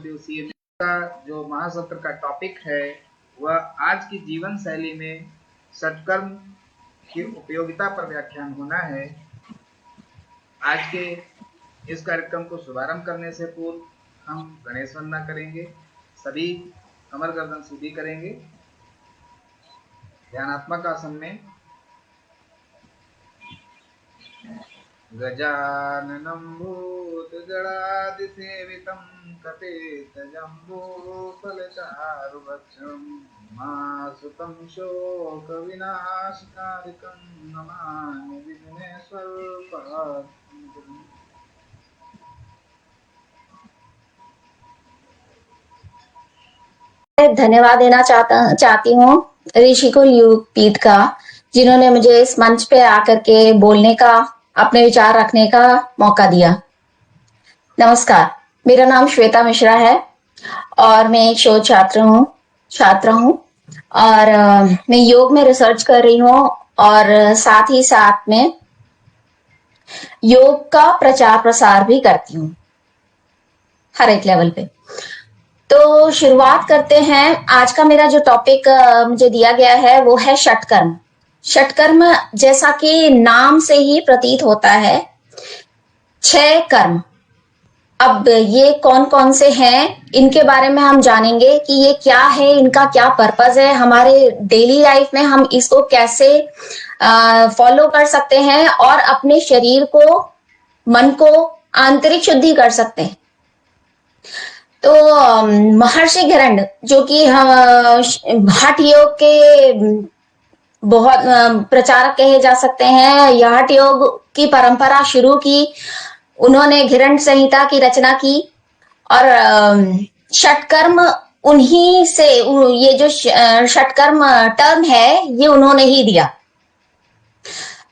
दिवसीय का जो महासत्र का टॉपिक है वह आज की जीवन शैली में सत्कर्म की उपयोगिता पर व्याख्यान होना है। आज के इस कार्यक्रम को शुभारंभ करने से पूर्व हम गणेश वंदना करेंगे। सभी कमर गर्दन सीधी करेंगे। ध्यानात्मक आसन में गजाननं भूतगणादिसेवितं कपितजम्बूफलचारुभक्षं उमासुतं शोकविनाशकारिकं नमामि विघ्नेश्वरपादं। धन्यवाद देना चाहती हूँ ऋषि को यूपीठ का, जिन्होंने मुझे इस मंच पे आकर के बोलने का, अपने विचार रखने का मौका दिया। नमस्कार, मेरा नाम श्वेता मिश्रा है और मैं एक शोध छात्र हूँ और मैं योग में रिसर्च कर रही हूँ और साथ ही साथ में योग का प्रचार प्रसार भी करती हूँ हर एक लेवल पे। तो शुरुआत करते हैं। आज का मेरा जो टॉपिक मुझे दिया गया है वो है षटकर्म। षटकर्म जैसा कि नाम से ही प्रतीत होता है, 6 कर्म। अब ये कौन कौन से हैं, इनके बारे में हम जानेंगे कि ये क्या है, इनका क्या पर्पस है, हमारे डेली लाइफ में हम इसको कैसे फॉलो कर सकते हैं और अपने शरीर को, मन को आंतरिक शुद्धि कर सकते हैं। तो महर्षि घिरण्ड, जो कि हठ योग के बहुत प्रचारक कहे जा सकते हैं, यह हठ योग की परंपरा शुरू की उन्होंने, घिरण्ड संहिता की रचना की और षटकर्म उन्हीं से, ये जो षटकर्म टर्म है ये उन्होंने ही दिया।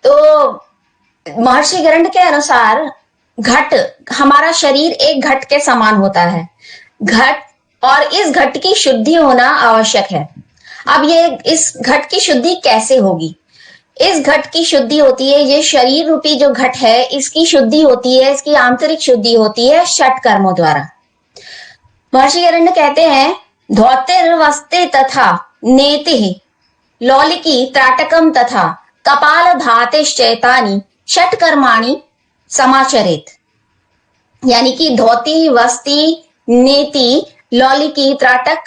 तो महर्षि घिरण्ड के अनुसार घट, हमारा शरीर एक घट के समान होता है, घट, और इस घट की शुद्धि होना आवश्यक है। अब ये इस घट की शुद्धि कैसे होगी? इस घट की शुद्धि होती है, ये शरीर रूपी जो घट है इसकी शुद्धि होती है, इसकी आंतरिक शुद्धि होती है षट कर्मों द्वारा। महर्षि घिरण्य कहते हैं, धौतिर्वस्ते तथा नेति लौलिकी त्राटकम तथा कपाल भातिश्चैतानि षट कर्माणि समाचरेत। यानी कि धोती, वस्ती, नेति, लौलिकी, त्राटक,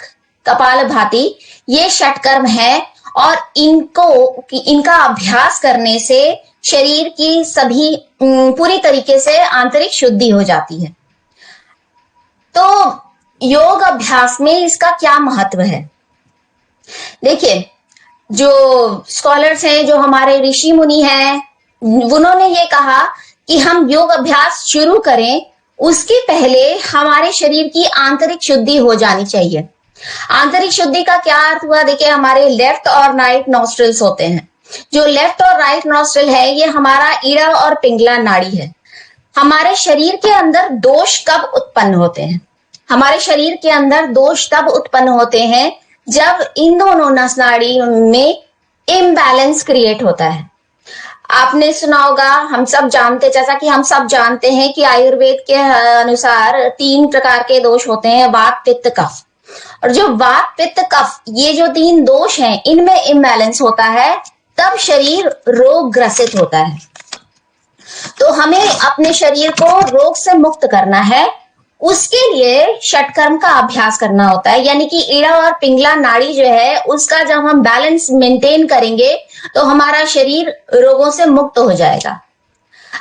कपाल भाती, ये षटकर्म है और इनका अभ्यास करने से शरीर की सभी पूरी तरीके से आंतरिक शुद्धि हो जाती है। तो योग अभ्यास में इसका क्या महत्व है? देखिए, जो स्कॉलर्स हैं, जो हमारे ऋषि मुनि हैं, उन्होंने ये कहा कि हम योग अभ्यास शुरू करें उसके पहले हमारे शरीर की आंतरिक शुद्धि हो जानी चाहिए। आंतरिक शुद्धि का क्या अर्थ हुआ? देखिए, हमारे लेफ्ट और राइट नॉस्ट्रिल्स होते हैं। जो लेफ्ट और राइट नॉस्ट्रिल है ये हमारा ईड़ा और पिंगला नाड़ी है। हमारे शरीर के अंदर दोष कब उत्पन्न होते हैं? हमारे शरीर के अंदर दोष तब उत्पन्न होते हैं जब इन दोनों नस नाड़ी में इम्बैलेंस क्रिएट होता है। आपने सुना होगा, हम सब जानते, जैसा कि हम सब जानते हैं कि आयुर्वेद के अनुसार 3 प्रकार के दोष होते हैं, वात, पित्त, कफ। और जो वात, पित्त, कफ, ये जो 3 दोष हैं, इनमें इम्बैलेंस होता है तब शरीर रोग ग्रसित होता है। तो हमें अपने शरीर को रोग से मुक्त करना है, उसके लिए षटकर्म का अभ्यास करना होता है। यानी कि ईड़ा और पिंगला नाड़ी जो है उसका जब हम बैलेंस मेंटेन करेंगे तो हमारा शरीर रोगों से मुक्त हो जाएगा।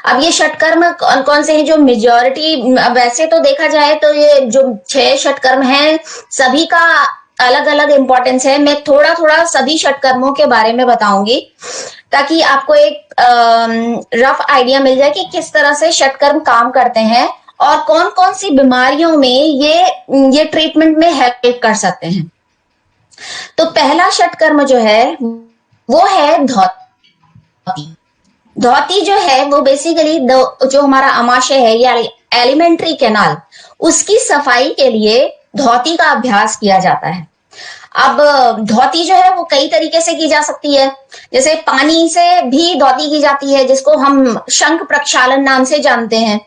अब ये षटकर्म कौन कौन से हैं? जो मेजॉरिटी, वैसे तो देखा जाए तो ये जो 6 षटकर्म हैं सभी का अलग अलग इंपॉर्टेंस है। मैं थोड़ा थोड़ा सभी षटकर्मों के बारे में बताऊंगी ताकि आपको एक रफ आइडिया मिल जाए कि किस तरह से षटकर्म काम करते हैं और कौन कौन सी बीमारियों में ये ट्रीटमेंट में हेल्प कर सकते हैं। तो पहला षटकर्म जो है वो है धौती। धौती जो है वो बेसिकली जो हमारा अमाशय है या एलिमेंट्री कैनाल, उसकी सफाई के लिए धौती का अभ्यास किया जाता है। अब धौती जो है वो कई तरीके से की जा सकती है। जैसे पानी से भी धौती की जाती है, जिसको हम शंख प्रक्षालन नाम से जानते हैं।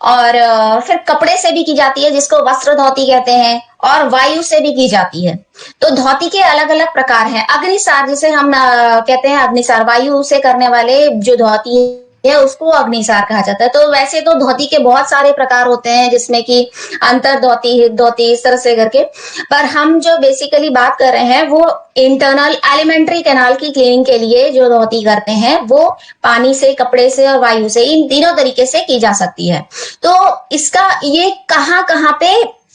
और फिर कपड़े से भी की जाती है जिसको वस्त्र धोती कहते हैं, और वायु से भी की जाती है। तो धोती के अलग अलग प्रकार हैं। अग्निसार जिसे हम कहते हैं, अग्निसार वायु से करने वाले जो धोती है उसको अग्निसार कहा जाता है। तो वैसे तो धोती के बहुत सारे प्रकार होते हैं, जिसमें कि अंतर धोती, धोती इस तरह से करके, पर हम जो बेसिकली बात कर रहे हैं वो इंटरनल एलिमेंट्री कैनाल की क्लीनिंग के लिए जो धोती करते हैं वो पानी से, कपड़े से और वायु से, इन तीनों तरीके से की जा सकती है। तो इसका ये कहाँ कहाँ पे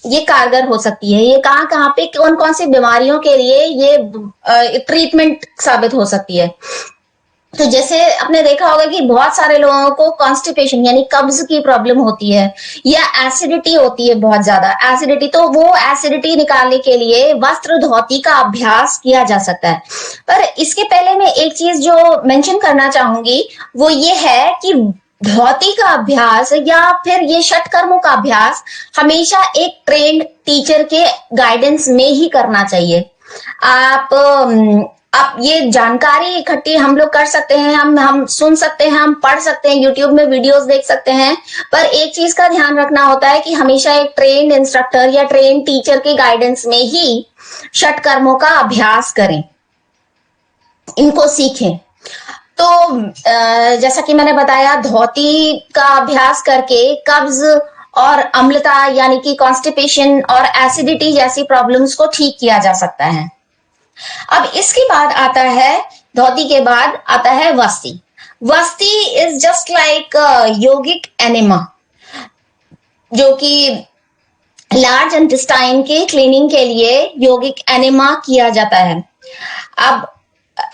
ये कारगर हो सकती है, ये कहाँ कहाँ पे कौन कौन सी बीमारियों के लिए ये ट्रीटमेंट साबित हो सकती है। तो जैसे आपने देखा होगा कि बहुत सारे लोगों को कॉन्स्टिपेशन यानी कब्ज की प्रॉब्लम होती है, या एसिडिटी होती है, बहुत ज्यादा एसिडिटी। तो वो एसिडिटी निकालने के लिए वस्त्र धोती का अभ्यास किया जा सकता है। पर इसके पहले मैं एक चीज जो मेंशन करना चाहूंगी वो ये है कि धोती का अभ्यास या फिर ये षटकर्मों का अभ्यास हमेशा एक ट्रेंड टीचर के गाइडेंस में ही करना चाहिए। आप ये जानकारी इकट्ठी हम लोग कर सकते हैं, हम सुन सकते हैं, हम पढ़ सकते हैं, यूट्यूब में वीडियोस देख सकते हैं, पर एक चीज का ध्यान रखना होता है कि हमेशा एक ट्रेन्ड इंस्ट्रक्टर या ट्रेन्ड टीचर के गाइडेंस में ही षटकर्मों का अभ्यास करें, इनको सीखें। तो जैसा कि मैंने बताया, धोती का अभ्यास करके कब्ज और अम्लता यानी कि कॉन्स्टिपेशन और एसिडिटी जैसी प्रॉब्लम्स को ठीक किया जा सकता है। अब इसके बाद आता है, धोती के बाद आता है वस्ती। वस्ती is just like yogic enema, जो कि लार्ज इंटेस्टाइन के क्लीनिंग के लिए योगिक एनेमा किया जाता है। अब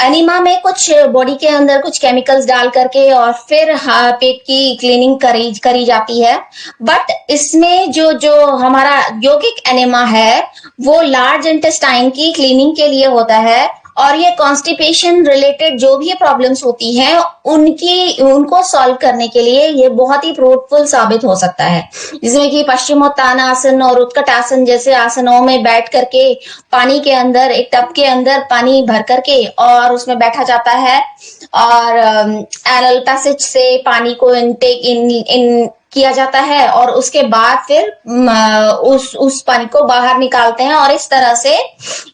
एनिमा में कुछ बॉडी के अंदर कुछ केमिकल्स डाल करके और फिर पेट की क्लीनिंग करी जाती है। बट इसमें जो हमारा यौगिक एनेमा है वो लार्ज इंटेस्टाइन की क्लीनिंग के लिए होता है, और ये कॉन्स्टिपेशन रिलेटेड जो भी प्रॉब्लम्स होती हैं उनको सॉल्व करने के लिए ये बहुत ही फ्रूटफुल साबित हो सकता है। जिसमें कि पश्चिमोत्तानासन और उत्कटासन जैसे आसनों में बैठ करके पानी के अंदर, एक टब के अंदर पानी भर करके और उसमें बैठा जाता है, और एनल पैसेज से पानी को इनटेक इन किया जाता है, और उसके बाद फिर उस पानी को बाहर निकालते हैं, और इस तरह से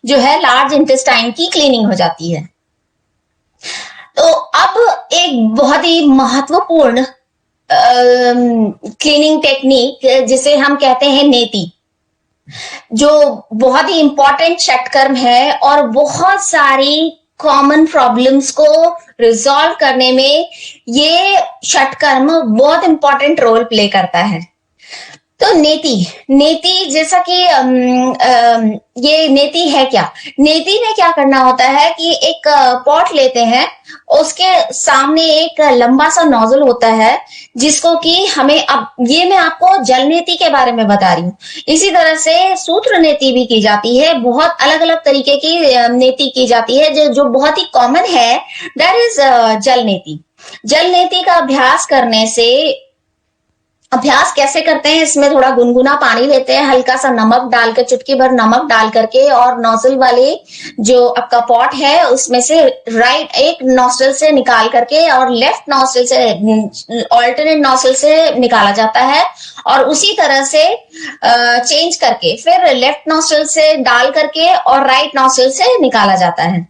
जो है लार्ज इंटेस्टाइन की क्लीनिंग हो जाती है। तो अब एक बहुत ही महत्वपूर्ण क्लीनिंग टेक्निक जिसे हम कहते हैं नेति, जो बहुत ही इंपॉर्टेंट षटकर्म है और बहुत सारी कॉमन प्रॉब्लम्स को रिजॉल्व करने में ये षटकर्म बहुत इंपॉर्टेंट रोल प्ले करता है। तो नेति जैसा कि ये नेति है क्या? नेति में क्या करना होता है कि एक पॉट लेते हैं, उसके सामने एक लंबा सा नोजल होता है जिसको कि हमें, अब ये मैं आपको जल नेति के बारे में बता रही हूँ, इसी तरह से सूत्र नेति भी की जाती है। बहुत अलग अलग तरीके की नेति की जाती है। जो बहुत ही कॉमन है दैट इज जल नेति। जल नेति का अभ्यास करने से, अभ्यास कैसे करते हैं, इसमें थोड़ा गुनगुना पानी लेते हैं, हल्का सा नमक डाल कर, चुटकी भर नमक डाल करके, और नोजल वाले जो आपका पॉट है उसमें से राइट एक नोस्ट्रिल से निकाल करके और लेफ्ट नोस्ट्रिल से, ऑल्टरनेट नोस्ट्रिल से निकाला जाता है, और उसी तरह से चेंज करके फिर लेफ्ट नोस्ट्रिल से डाल करके और राइट नोस्ट्रिल से निकाला जाता है।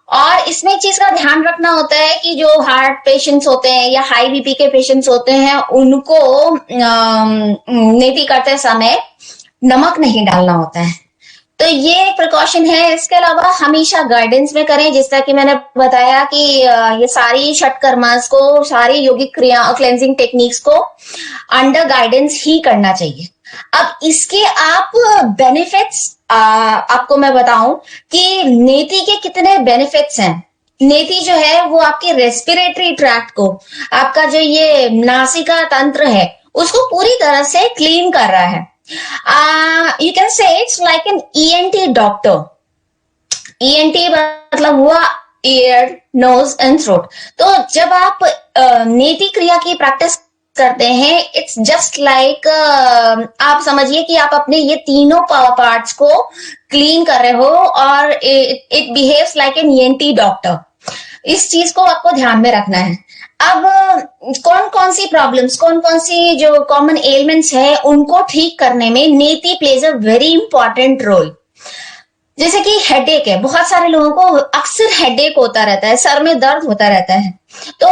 और इसमें एक चीज का ध्यान रखना होता है कि जो हार्ट पेशेंट्स होते हैं या हाई बीपी के पेशेंट्स होते हैं उनको नेति करते समय नमक नहीं डालना होता है। तो ये प्रिकॉशन है। इसके अलावा हमेशा गाइडेंस में करें, जिस तरह कि मैंने बताया कि ये सारी षटकर्मास को, सारी योगिक क्रिया, क्लेंजिंग टेक्निक्स को अंडर गाइडेंस ही करना चाहिए। अब इसके आप बेनिफिट्स आपको मैं बताऊं कि नेति के कितने बेनिफिट्स हैं। नेति जो है वो आपके रेस्पिरेटरी ट्रैक्ट को, आपका जो ये नासिका तंत्र है उसको पूरी तरह से क्लीन कर रहा है। You can say it's like an ENT doctor. ENT मतलब हुआ ईयर, नोज एंड थ्रोट। तो जब आप नेति क्रिया की प्रैक्टिस करते हैं, इट्स जस्ट लाइक, आप समझिए कि आप अपने ये तीनों पार्ट्स को क्लीन कर रहे हो, और it behaves like an ENT doctor. इस चीज को आपको ध्यान में रखना है। अब कौन कौन सी प्रॉब्लम्स, कौन कौन सी जो कॉमन एलिमेंट्स है उनको ठीक करने में नीति plays a very important role. जैसे कि हेडेक है, बहुत सारे लोगों को अक्सर हेडेक होता रहता है, सर में दर्द होता रहता है, तो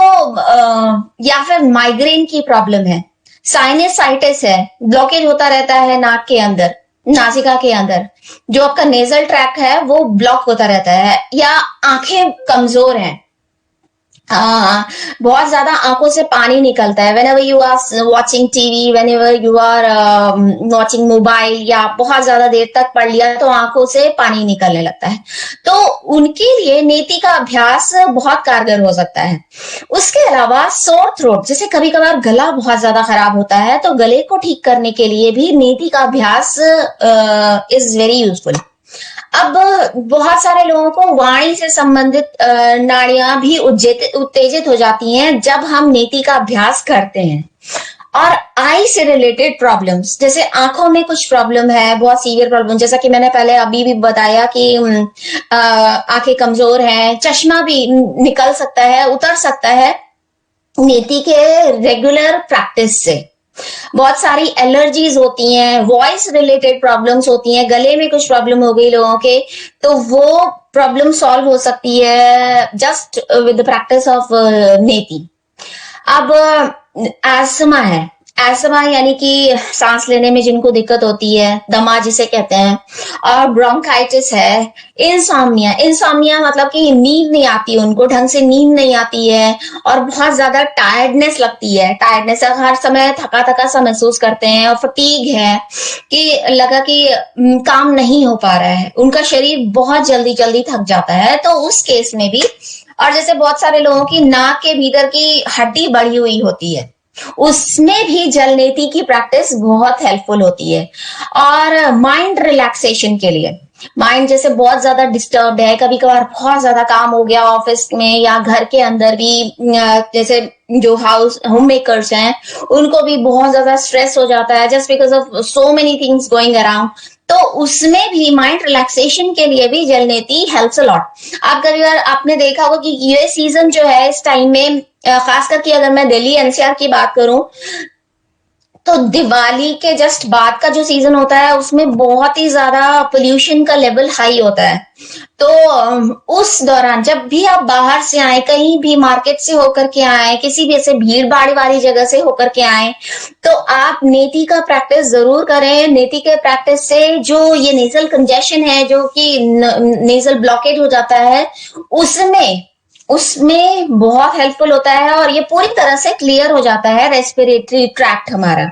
या फिर माइग्रेन की प्रॉब्लम है, साइनसाइटिस है, ब्लॉकेज होता रहता है नाक के अंदर, नासिका के अंदर, जो आपका नेजल ट्रैक है वो ब्लॉक होता रहता है, या आंखें कमजोर हैं, हाँ, बहुत ज्यादा आंखों से पानी निकलता है whenever you are watching TV, whenever you are watching mobile, या बहुत ज्यादा देर तक पढ़ लिया तो आंखों से पानी निकलने लगता है। तो उनके लिए नीति का अभ्यास बहुत कारगर हो सकता है। उसके अलावा सोर थ्रोट, जैसे कभी कभार गला बहुत ज्यादा खराब होता है, तो गले को ठीक करने के लिए भी नीति का अभ्यास इज वेरी यूजफुल। अब बहुत सारे लोगों को वाणी से संबंधित नाड़ियां भी उत्तेजित हो जाती हैं जब हम नीति का अभ्यास करते हैं। और आई से रिलेटेड प्रॉब्लम्स, जैसे आंखों में कुछ प्रॉब्लम है, बहुत सीवियर प्रॉब्लम, जैसा कि मैंने पहले अभी भी बताया कि आंखें कमजोर हैं, चश्मा भी निकल सकता है, उतर सकता है नीति के रेगुलर प्रैक्टिस से। बहुत सारी एलर्जीज होती हैं, वॉइस रिलेटेड प्रॉब्लम्स होती हैं, गले में कुछ प्रॉब्लम हो गई लोगों के, तो वो प्रॉब्लम सॉल्व हो सकती है just with the practice of नीति। अब एस्थमा है, एस्थमा यानी कि सांस लेने में जिनको दिक्कत होती है, दमा जिसे कहते हैं, और ब्रोंकाइटिस है, इंसोम्निया, इंसोम्निया मतलब कि नींद नहीं आती, उनको ढंग से नींद नहीं आती है, और बहुत ज्यादा टायर्डनेस लगती है, टायर्डनेस हर समय थका थका सा महसूस करते हैं, और फटीग है कि लगा कि काम नहीं हो पा रहा है, उनका शरीर बहुत जल्दी जल्दी थक जाता है, तो उस केस में भी। और जैसे बहुत सारे लोगों की नाक के भीतर की हड्डी बढ़ी हुई होती है, उसमें भी जल नीति की प्रैक्टिस बहुत हेल्पफुल होती है। और माइंड रिलैक्सेशन के लिए, माइंड जैसे बहुत ज्यादा डिस्टर्ब्ड है, कभी कभार बहुत ज्यादा काम हो गया ऑफिस में या घर के अंदर भी, जैसे जो होम मेकर्स हैं उनको भी बहुत ज्यादा स्ट्रेस हो जाता है just because of so many things going around, तो उसमें भी माइंड रिलैक्सेशन के लिए भी जल नीति हेल्प्स अ लॉट। आप कभी बार आपने देखा होगा कि ये सीजन जो है इस टाइम में, खास करके अगर मैं दिल्ली एनसीआर की बात करूं, तो दिवाली के जस्ट बाद का जो सीजन होता है उसमें बहुत ही ज्यादा पोल्यूशन का लेवल हाई होता है। तो उस दौरान जब भी आप बाहर से आए, कहीं भी मार्केट से होकर के आए, किसी भी ऐसे भीड़ भाड़ वाली जगह से होकर के आए, तो आप नीति का प्रैक्टिस जरूर करें। नीति के प्रैक्टिस से जो ये नेजल कंजेशन है, जो कि नेजल ब्लॉकेज हो जाता है, उसमें बहुत हेल्पफुल होता है, और ये पूरी तरह से क्लियर हो जाता है रेस्पिरेटरी ट्रैक्ट हमारा।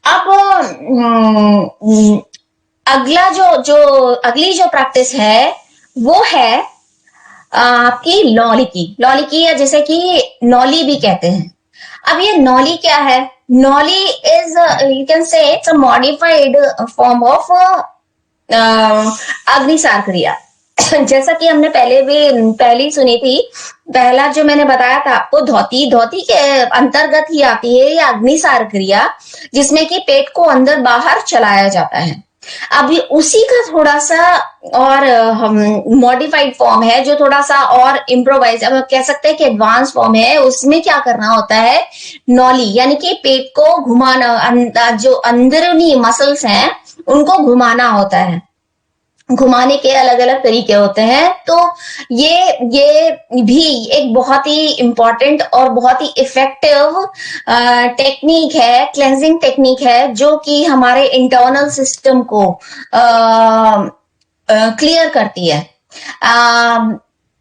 अब अगला अगली जो प्रैक्टिस है वो है आपकी लॉली की, या जैसे कि नॉली भी कहते हैं। अब ये नॉली क्या है? Nauli is, you can say it's a modified form of Agnisar kriya. जैसा कि हमने पहले सुनी थी, पहला जो मैंने बताया था आपको, धोती के अंतर्गत ही आती है या अग्निसार क्रिया, जिसमें कि पेट को अंदर बाहर चलाया जाता है। अभी उसी का थोड़ा सा और मॉडिफाइड फॉर्म है, जो थोड़ा सा और इम्प्रोवाइज, अब कह सकते हैं कि एडवांस फॉर्म है। उसमें क्या करना होता है, नॉली यानी कि पेट को घुमाना, जो अंदरूनी मसल्स हैं उनको घुमाना होता है। घुमाने के अलग अलग तरीके होते हैं। तो ये भी एक बहुत ही इंपॉर्टेंट और बहुत ही इफेक्टिव टेक्निक है, क्लेंजिंग टेक्निक है, जो कि हमारे इंटरनल सिस्टम को क्लियर करती है।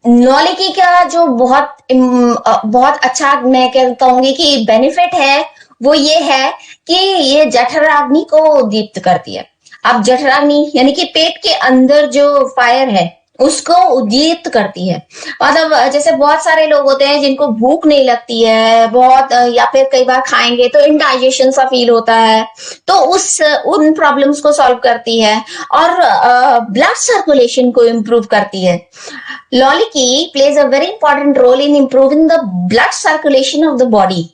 नॉलिकी का जो बहुत अच्छा मैं कहूंगी कि बेनिफिट है, वो ये है कि ये जठराग्नि को दीप्त करती है। अब जठराग्नि यानी कि पेट के अंदर जो फायर है उसको उद्दीप्त करती है। मतलब जैसे बहुत सारे लोग होते हैं जिनको भूख नहीं लगती है बहुत, या फिर कई बार खाएंगे तो इनडाइजेशन सा फील होता है, तो उन प्रॉब्लम्स को सॉल्व करती है और ब्लड सर्कुलेशन को इम्प्रूव करती है। लॉलिकी plays a very important role in improving the blood circulation of the body.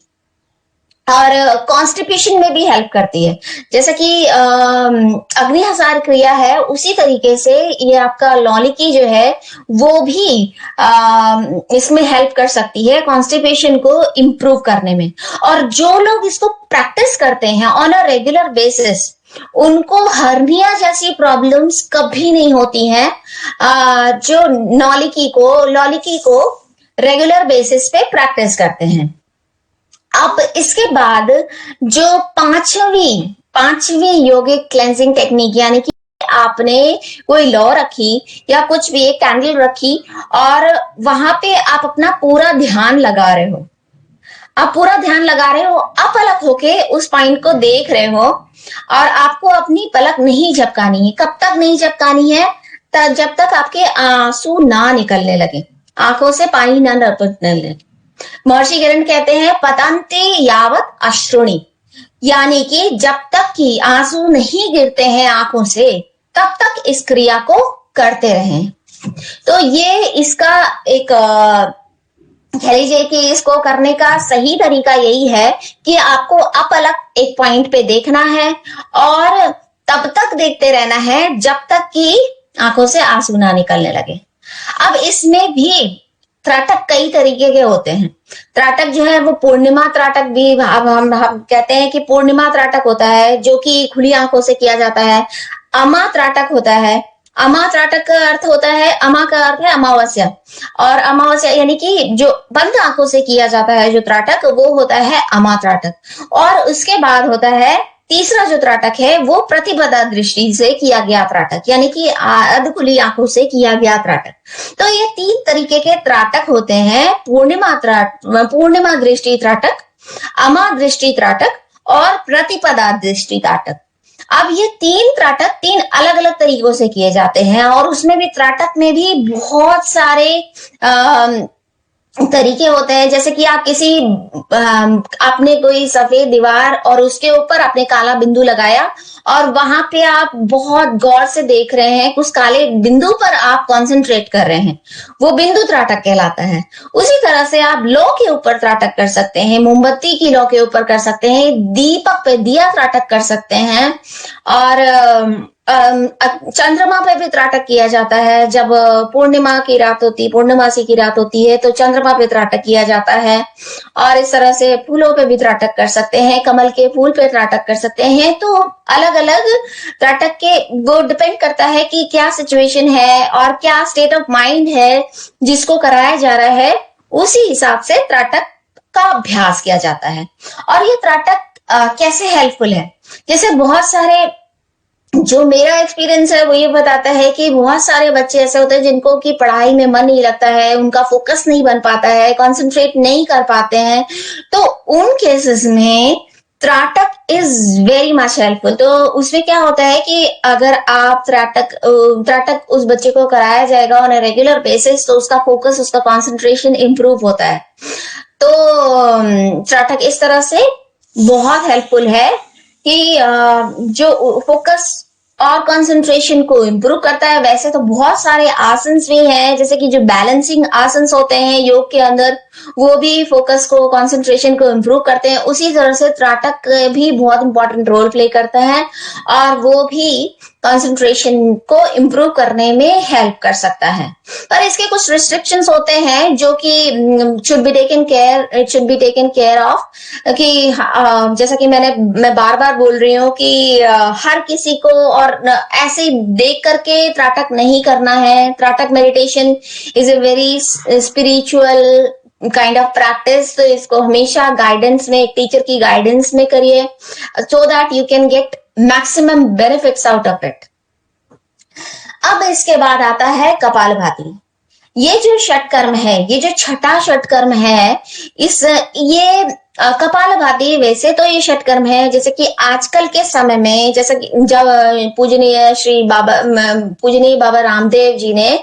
और कॉन्स्टिपेशन में भी हेल्प करती है। जैसे कि अग्निहसार क्रिया है, उसी तरीके से ये आपका लौलिकी जो है वो भी इसमें हेल्प कर सकती है कॉन्स्टिपेशन को इम्प्रूव करने में। और जो लोग इसको प्रैक्टिस करते हैं ऑन अ रेगुलर बेसिस, उनको हर्निया जैसी प्रॉब्लम्स कभी नहीं होती हैं, जो लौलिकी को रेगुलर बेसिस पे प्रैक्टिस करते हैं। अब इसके बाद जो पांचवी योगिक क्लेंजिंग टेक्निक, यानी कि आपने कोई लौ रखी या कुछ भी एक कैंडल रखी और वहां पे आप अपना पूरा ध्यान लगा रहे हो, आप अलग होके उस पॉइंट को देख रहे हो और आपको अपनी पलक नहीं झपकानी है। कब तक नहीं झपकानी है? जब तक आपके आंसू ना निकलने लगे, आंखों से पानी ना टपकने लगे। महर्षि गिरंड कहते हैं पतंते यावत अश्रुणी, यानी कि जब तक कि आंसू नहीं गिरते हैं आंखों से, तब तक इस क्रिया को करते रहें। तो ये इसका एक कह लीजिए कि इसको करने का सही तरीका यही है कि आपको अपलक एक पॉइंट पे देखना है और तब तक देखते रहना है जब तक कि आंखों से आंसू ना निकलने लगे। अब इसमें भी त्राटक कई तरीके के होते हैं। त्राटक जो है वो पूर्णिमा त्राटक भी, अब हम कहते हैं कि पूर्णिमा त्राटक होता है जो कि खुली आंखों से किया जाता है। अमा त्राटक होता है। अमा त्राटक का अर्थ होता है, अमा का अर्थ है अमावस्या, और अमावस्या यानी कि जो बंद आंखों से किया जाता है जो त्राटक, वो होता है अमा त्राटक। और उसके बाद होता है तीसरा जो त्राटक है वो प्रतिपदा दृष्टि से किया गया त्राटक, यानी कि अर्ध खुली आंखों से किया गया त्राटक। तो ये 3 तरीके के त्राटक होते हैं, पूर्णिमा दृष्टि त्राटक, अमा दृष्टि त्राटक और प्रतिपदा दृष्टि त्राटक। अब ये 3 त्राटक 3 अलग अलग तरीकों से किए जाते हैं और उसमें भी त्राटक में भी बहुत सारे तरीके होते हैं। जैसे कि आप आपने कोई सफेद दीवार और उसके ऊपर आपने काला बिंदु लगाया और वहां पे आप बहुत गौर से देख रहे हैं, उस काले बिंदु पर आप कंसंट्रेट कर रहे हैं, वो बिंदु त्राटक कहलाता है। उसी तरह से आप लौ के ऊपर त्राटक कर सकते हैं, मोमबत्ती की लौ के ऊपर कर सकते हैं, दीपक पे दिया त्राटक कर सकते हैं, और चंद्रमा पे भी त्राटक किया जाता है। जब पूर्णिमासी की रात होती है तो चंद्रमा पे त्राटक किया जाता है। और इस तरह से फूलों पे भी त्राटक कर सकते हैं, कमल के फूल पे त्राटक कर सकते हैं। तो अलग अलग त्राटक के वो डिपेंड करता है कि क्या सिचुएशन है और क्या स्टेट ऑफ माइंड है जिसको कराया जा रहा है, उसी हिसाब से त्राटक का अभ्यास किया जाता है। और ये त्राटक कैसे हेल्पफुल है, जैसे बहुत सारे, जो मेरा एक्सपीरियंस है वो ये बताता है कि बहुत सारे बच्चे ऐसे होते हैं जिनको की पढ़ाई में मन नहीं लगता है, उनका फोकस नहीं बन पाता है, कंसंट्रेट नहीं कर पाते हैं। तो उन केसेस में त्राटक इज वेरी मच हेल्पफुल। तो उसमें क्या होता है कि अगर आप त्राटक उस बच्चे को कराया जाएगा ऑन अ रेगुलर बेसिस, तो उसका फोकस, उसका कंसंट्रेशन इंप्रूव होता है। तो त्राटक इस तरह से बहुत हेल्पफुल है कि जो फोकस और कंसंट्रेशन को इम्प्रूव करता है। वैसे तो बहुत सारे आसन्स भी हैं, जैसे कि जो बैलेंसिंग आसन्स होते हैं योग के अंदर, वो भी फोकस को, कंसंट्रेशन को इम्प्रूव करते हैं। उसी तरह से त्राटक भी बहुत इंपॉर्टेंट रोल प्ले करता है और वो भी कंसंट्रेशन को इम्प्रूव करने में हेल्प कर सकता है। पर इसके कुछ रिस्ट्रिक्शंस होते हैं जो कि it should be taken care of, कि जैसा कि मैं बार बार बोल रही हूँ कि हर किसी को और ऐसे ही देख करके त्राटक नहीं करना है। Trataka meditation is a very spiritual kind of practice. तो इसको हमेशा गाइडेंस में, एक टीचर की गाइडेंस में करिए, so that you can get maximum benefits out of it. अब इसके बाद आता है कपालभाति। ये जो षटकर्म है, ये जो छठा षटकर्म है, ये कपालभाति वैसे तो ये षटकर्म है, जैसे कि आजकल के समय में, जैसे कि जब पूजनीय बाबा रामदेव जी ने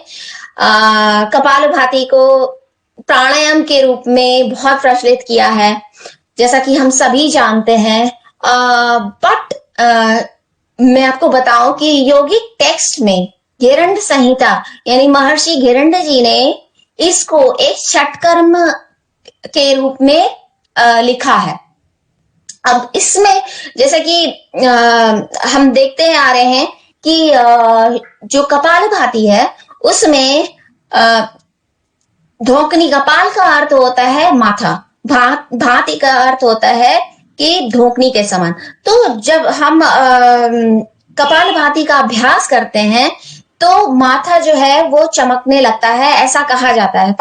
कपालभाति को प्राणायाम के रूप में बहुत प्रचलित किया है, जैसा कि हम सभी जानते हैं। बट मैं आपको बताऊं कि योगिक टेक्स्ट में घेरंड संहिता, यानी महर्षि घेरंड जी ने इसको एक षटकर्म के रूप में लिखा है। अब इसमें जैसे कि हम देखते आ रहे हैं कि जो कपालभाति है उसमें धोकनी, कपाल का अर्थ होता है माथा, भाति का अर्थ होता है कि धोकनी के समान। तो जब हम कपालभाति का अभ्यास करते हैं तो माथा जो है वो चमकने लगता है, ऐसा कहा जाता है,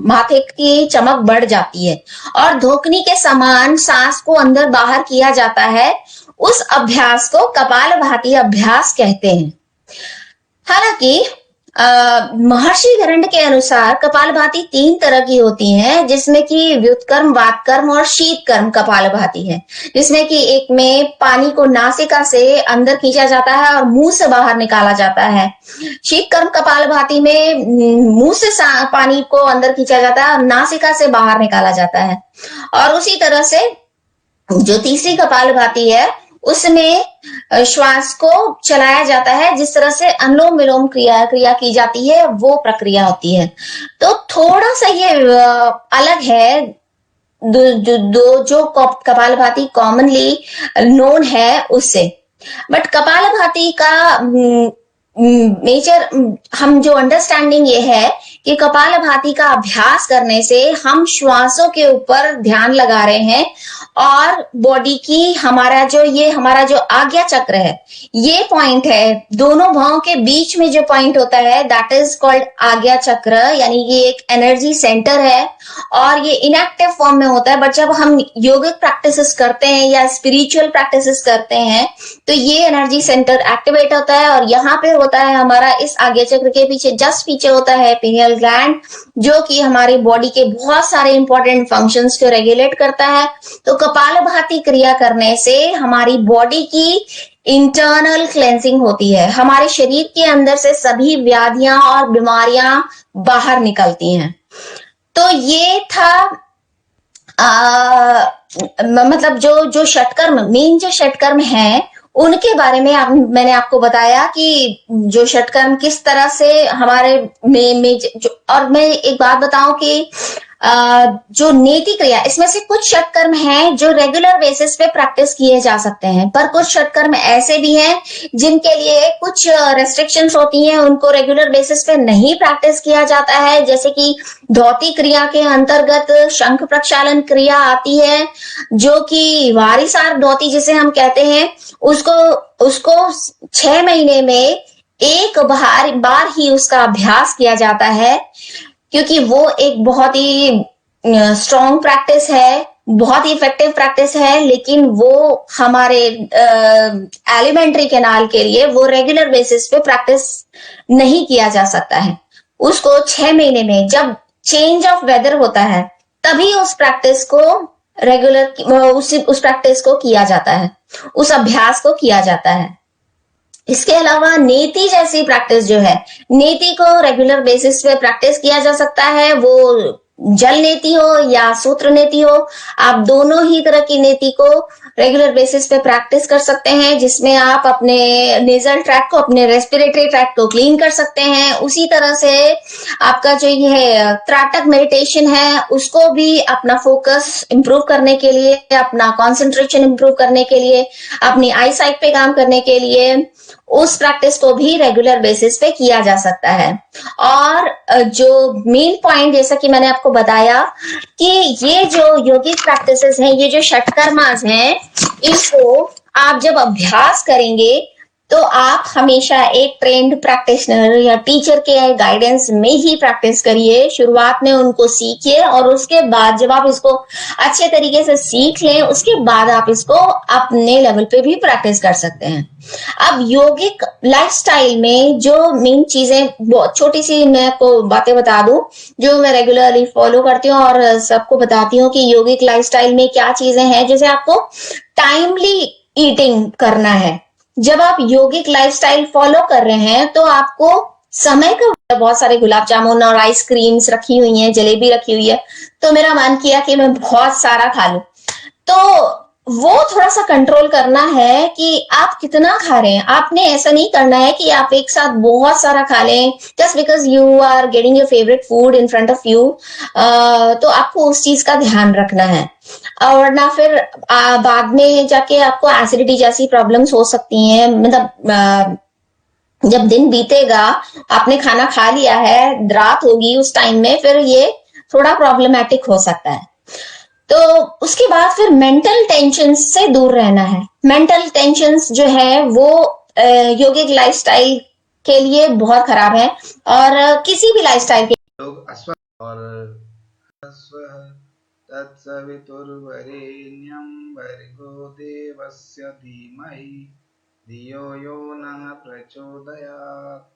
माथे की चमक बढ़ जाती है और धोकनी के समान सांस को अंदर बाहर किया जाता है। उस अभ्यास को कपालभाति अभ्यास कहते हैं। हालांकि महर्षि गरंड के अनुसार कपालभाति 3 तरह की होती हैं, जिसमें कि व्युत्कर्म, वातकर्म और शीतकर्म कपालभाति है, जिसमें कि एक में पानी को नासिका से अंदर खींचा जाता है और मुंह से बाहर निकाला जाता है। शीतकर्म कपालभाति में मुंह से पानी को अंदर खींचा जाता है और नासिका से बाहर निकाला जाता है। और उसी तरह से जो तीसरी कपालभाति है उसमें श्वास को चलाया जाता है, जिस तरह से अनुलोम विलोम क्रिया की जाती है वो प्रक्रिया होती है। तो थोड़ा सा ये अलग है जो कपालभाति कॉमनली नोन है उससे। बट कपालभाति का मेजर हम जो अंडरस्टैंडिंग ये है कि कपालभाति का अभ्यास करने से हम श्वासों के ऊपर ध्यान लगा रहे हैं और बॉडी की हमारा जो आज्ञा चक्र है, ये पॉइंट है, दोनों भावों के बीच में जो पॉइंट होता है दैट इज कॉल्ड आज्ञा चक्र, यानी ये एक एनर्जी सेंटर है और ये इनएक्टिव फॉर्म में होता है। बट जब हम योगिक प्रैक्टिसेस करते हैं या स्पिरिचुअल प्रैक्टिसेस करते हैं तो ये एनर्जी सेंटर एक्टिवेट होता है और यहाँ पे होता है हमारा इस आज्ञा चक्र के पीछे, जस्ट पीछे होता है पिनियल ग्लैंड, जो कि हमारी बॉडी के बहुत सारे इंपॉर्टेंट फंक्शंस को रेगुलेट करता है। तो कपालभाति क्रिया करने से हमारी बॉडी की इंटरनल क्लेंसिंग होती है, हमारे शरीर के अंदर से सभी व्याधियां और बीमारियां बाहर निकलती हैं। तो ये था मतलब जो षटकर्म, मेन जो षटकर्म है उनके बारे में मैंने आपको बताया कि जो षटकर्म किस तरह से हमारे में और मैं एक बात बताऊं कि जो नेति क्रिया, इसमें से कुछ षटकर्म हैं जो रेगुलर बेसिस पे प्रैक्टिस किए जा सकते हैं, पर कुछ षटकर्म ऐसे भी हैं जिनके लिए कुछ रेस्ट्रिक्शंस होती हैं, उनको रेगुलर बेसिस पे नहीं प्रैक्टिस किया जाता है। जैसे कि धौती क्रिया के अंतर्गत शंख प्रक्षालन क्रिया आती है, जो कि वारिसार धौती जिसे हम कहते हैं, उसको 6 महीने में एक बार ही उसका अभ्यास किया जाता है, क्योंकि वो एक बहुत ही स्ट्रॉन्ग प्रैक्टिस है, बहुत ही इफेक्टिव प्रैक्टिस है, लेकिन वो हमारे एलिमेंट्री कैनाल के लिए वो रेगुलर बेसिस पे प्रैक्टिस नहीं किया जा सकता है। उसको 6 महीने में जब चेंज ऑफ वेदर होता है तभी उस प्रैक्टिस को उस प्रैक्टिस को किया जाता है, उस अभ्यास को किया जाता है। इसके अलावा नेति जैसी प्रैक्टिस जो है, नेति को रेगुलर बेसिस पे प्रैक्टिस किया जा सकता है, वो जल नेति हो या सूत्र नेति हो, आप दोनों ही तरह की नेति को रेगुलर बेसिस पे प्रैक्टिस कर सकते हैं, जिसमें आप अपने नेजल ट्रैक को, अपने रेस्पिरेटरी ट्रैक को क्लीन कर सकते हैं। उसी तरह से आपका जो ये त्राटक मेडिटेशन है उसको भी अपना फोकस इंप्रूव करने के लिए, अपना कंसंट्रेशन इंप्रूव करने के लिए, अपनी आई साइट पे काम करने के लिए उस प्रैक्टिस को भी रेगुलर बेसिस पे किया जा सकता है। और जो मेन पॉइंट, जैसा कि मैंने आपको बताया कि ये जो योगिक प्रैक्टिसेस हैं, ये जो षटकर्मास हैं, इनको आप जब अभ्यास करेंगे तो आप हमेशा एक ट्रेंड प्रैक्टिशनर या टीचर के गाइडेंस में ही प्रैक्टिस करिए। शुरुआत में उनको सीखिए और उसके बाद जब आप इसको अच्छे तरीके से सीख लें, उसके बाद आप इसको अपने लेवल पे भी प्रैक्टिस कर सकते हैं। अब योगिक लाइफस्टाइल में जो मेन चीजें, बहुत छोटी सी मैं आपको बातें बता दूं जो मैं रेगुलरली फॉलो करती हूँ और सबको बताती हूँ कि योगिक लाइफस्टाइल में क्या चीजें हैं। जैसे आपको टाइमली ईटिंग करना है। जब आप योगिक लाइफस्टाइल फॉलो कर रहे हैं तो आपको समय का, बहुत सारे गुलाब जामुन और आइसक्रीम्स रखी हुई हैं, जलेबी रखी हुई है, तो मेरा मन किया कि मैं बहुत सारा खा लूं। तो वो थोड़ा सा कंट्रोल करना है कि आप कितना खा रहे हैं। आपने ऐसा नहीं करना है कि आप एक साथ बहुत सारा खा लें just because you are getting your favourite food in front of you. तो आपको उस चीज का ध्यान रखना है, और ना फिर बाद में जाके आपको एसिडिटी जैसी प्रॉब्लम्स हो सकती हैं। मतलब जब दिन बीतेगा, आपने खाना खा लिया है, रात होगी उस टाइम में, फिर ये थोड़ा प्रॉब्लमेटिक हो सकता है। तो उसके बाद फिर मेंटल टेंशन से दूर रहना है। मेंटल टेंशन जो है वो यौगिक लाइफस्टाइल के लिए बहुत खराब है, और किसी भी लाइफस्टाइल के लोग अस्वस्थ और तत्सवितुर्वरेण्यं भर्गो देवस्य धीमहि धियो यो न प्रचोदयात्।